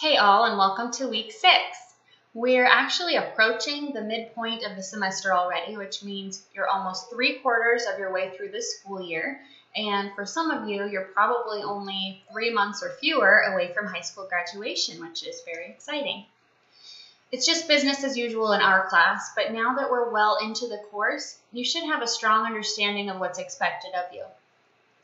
Hey all, and welcome to week 6. We're actually approaching the midpoint of the semester already, which means you're almost 3/4 of your way through this school year. And for some of you, you're probably only 3 months or fewer away from high school graduation, which is very exciting. It's just business as usual in our class, but now that we're well into the course, you should have a strong understanding of what's expected of you.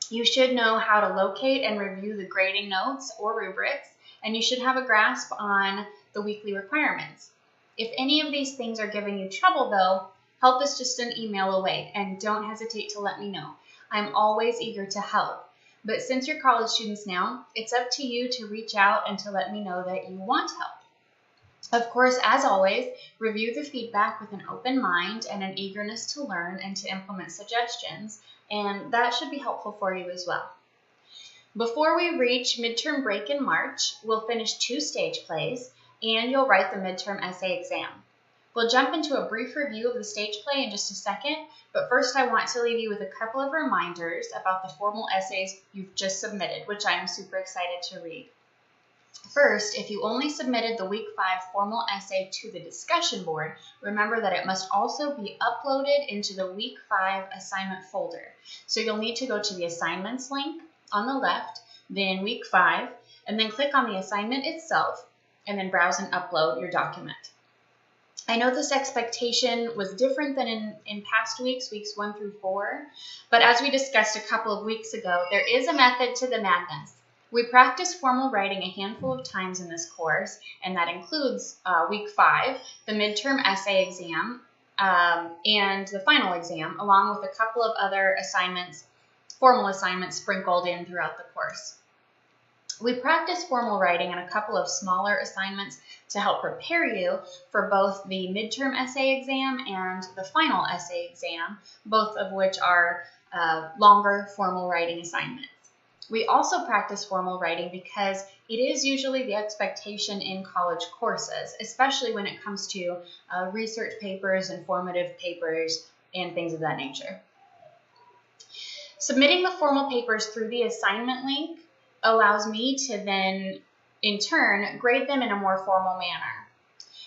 You should know how to locate and review the grading notes or rubrics, and you should have a grasp on the weekly requirements. If any of these things are giving you trouble though, help is just an email away, and don't hesitate to let me know. I'm always eager to help. But since you're college students now, it's up to you to reach out and to let me know that you want help. Of course, as always, review the feedback with an open mind and an eagerness to learn and to implement suggestions, and that should be helpful for you as well. Before we reach midterm break in March, we'll finish 2 stage plays, and you'll write the midterm essay exam. We'll jump into a brief review of the stage play in just a second, but first I want to leave you with a couple of reminders about the formal essays you've just submitted, which I am super excited to read. First, if you only submitted the week 5 formal essay to the discussion board, remember that it must also be uploaded into the week 5 assignment folder. So you'll need to go to the assignments link on the left, then week 5, and then click on the assignment itself, and then browse and upload your document. I know this expectation was different than in past weeks 1 through 4, but as we discussed a couple of weeks ago, there is a method to the madness. We practice formal writing a handful of times in this course, and that includes week 5, the midterm essay exam, and the final exam, along with a couple of other assignments, formal assignments sprinkled in throughout the course. We practice formal writing and a couple of smaller assignments to help prepare you for both the midterm essay exam and the final essay exam, both of which are longer formal writing assignments. We also practice formal writing because it is usually the expectation in college courses, especially when it comes to research papers, informative papers, and things of that nature. Submitting the formal papers through the assignment link allows me to then, in turn, grade them in a more formal manner.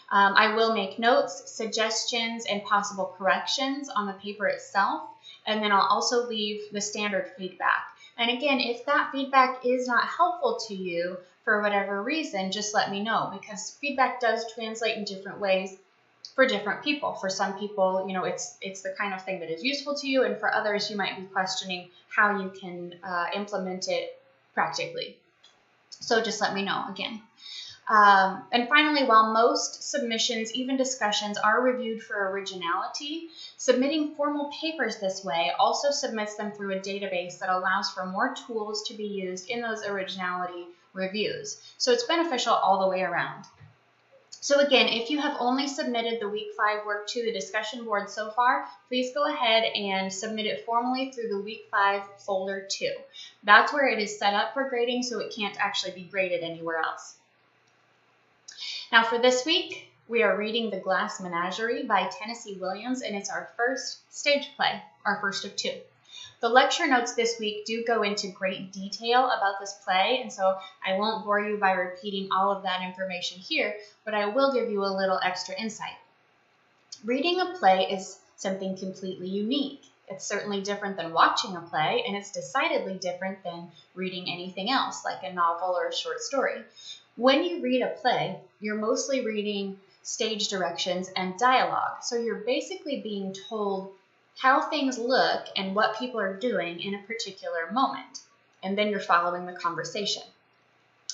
I will make notes, suggestions, and possible corrections on the paper itself, and then I'll also leave the standard feedback. And again, if that feedback is not helpful to you for whatever reason, just let me know, because feedback does translate in different ways for different people. For some people, it's the kind of thing that is useful to you, and for others, you might be questioning how you can implement it practically. So just let me know again. And finally, while most submissions, even discussions, are reviewed for originality, submitting formal papers this way also submits them through a database that allows for more tools to be used in those originality reviews. So it's beneficial all the way around. So again, if you have only submitted the week 5 work to the discussion board so far, please go ahead and submit it formally through the week 5 folder 2. That's where it is set up for grading, so it can't actually be graded anywhere else. Now for this week, we are reading The Glass Menagerie by Tennessee Williams, and it's our first stage play, our first of 2. The lecture notes this week do go into great detail about this play, and so I won't bore you by repeating all of that information here, but I will give you a little extra insight. Reading a play is something completely unique. It's certainly different than watching a play, and it's decidedly different than reading anything else, like a novel or a short story. When you read a play, you're mostly reading stage directions and dialogue, so you're basically being told how things look and what people are doing in a particular moment, and then you're following the conversation.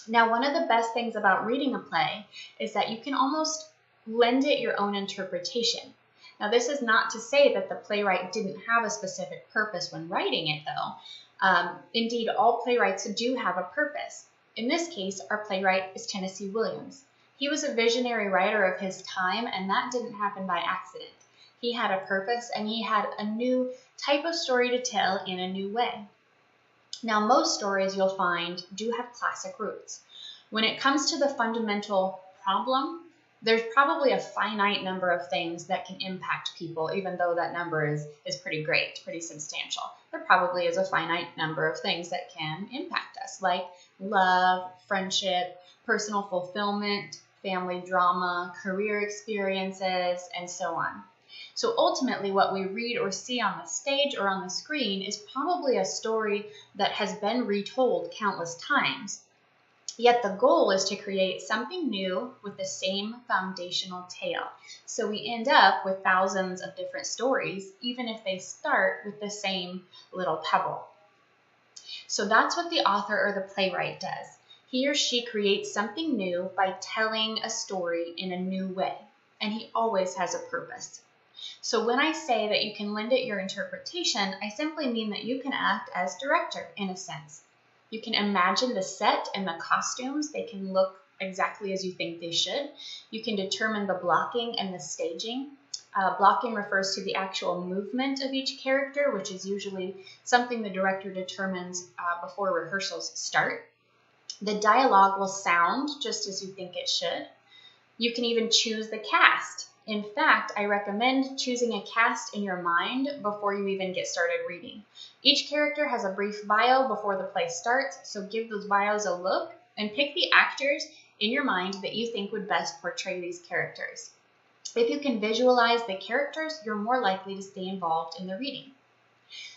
Now, one of the best things about reading a play is that you can almost lend it your own interpretation. Now, this is not to say that the playwright didn't have a specific purpose when writing it, though. Indeed, all playwrights do have a purpose. In this case, our playwright is Tennessee Williams. He was a visionary writer of his time, and that didn't happen by accident. He had a purpose, and he had a new type of story to tell in a new way. Now, most stories you'll find do have classic roots. When it comes to the fundamental problem, there's probably a finite number of things that can impact people, even though that number is pretty great, pretty substantial. There probably is a finite number of things that can impact us, like love, friendship, personal fulfillment, family drama, career experiences, and so on. So ultimately, what we read or see on the stage or on the screen is probably a story that has been retold countless times. Yet the goal is to create something new with the same foundational tale. So we end up with thousands of different stories, even if they start with the same little pebble. So that's what the author or the playwright does. He or she creates something new by telling a story in a new way, and he always has a purpose. So when I say that you can lend it your interpretation, I simply mean that you can act as director in a sense. You can imagine the set and the costumes. They can look exactly as you think they should. You can determine the blocking and the staging. Blocking refers to the actual movement of each character, which is usually something the director determines before rehearsals start. The dialogue will sound just as you think it should. You can even choose the cast. In fact, I recommend choosing a cast in your mind before you even get started reading. Each character has a brief bio before the play starts, so give those bios a look and pick the actors in your mind that you think would best portray these characters. If you can visualize the characters, you're more likely to stay involved in the reading.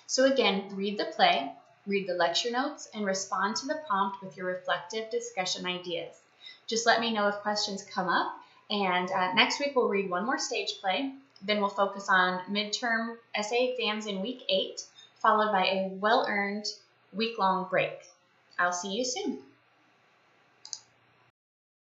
So again, read the play, read the lecture notes, and respond to the prompt with your reflective discussion ideas. Just let me know if questions come up. And next week we'll read one more stage play. Then we'll focus on midterm essay exams in week 8, followed by a well-earned week-long break. I'll see you soon.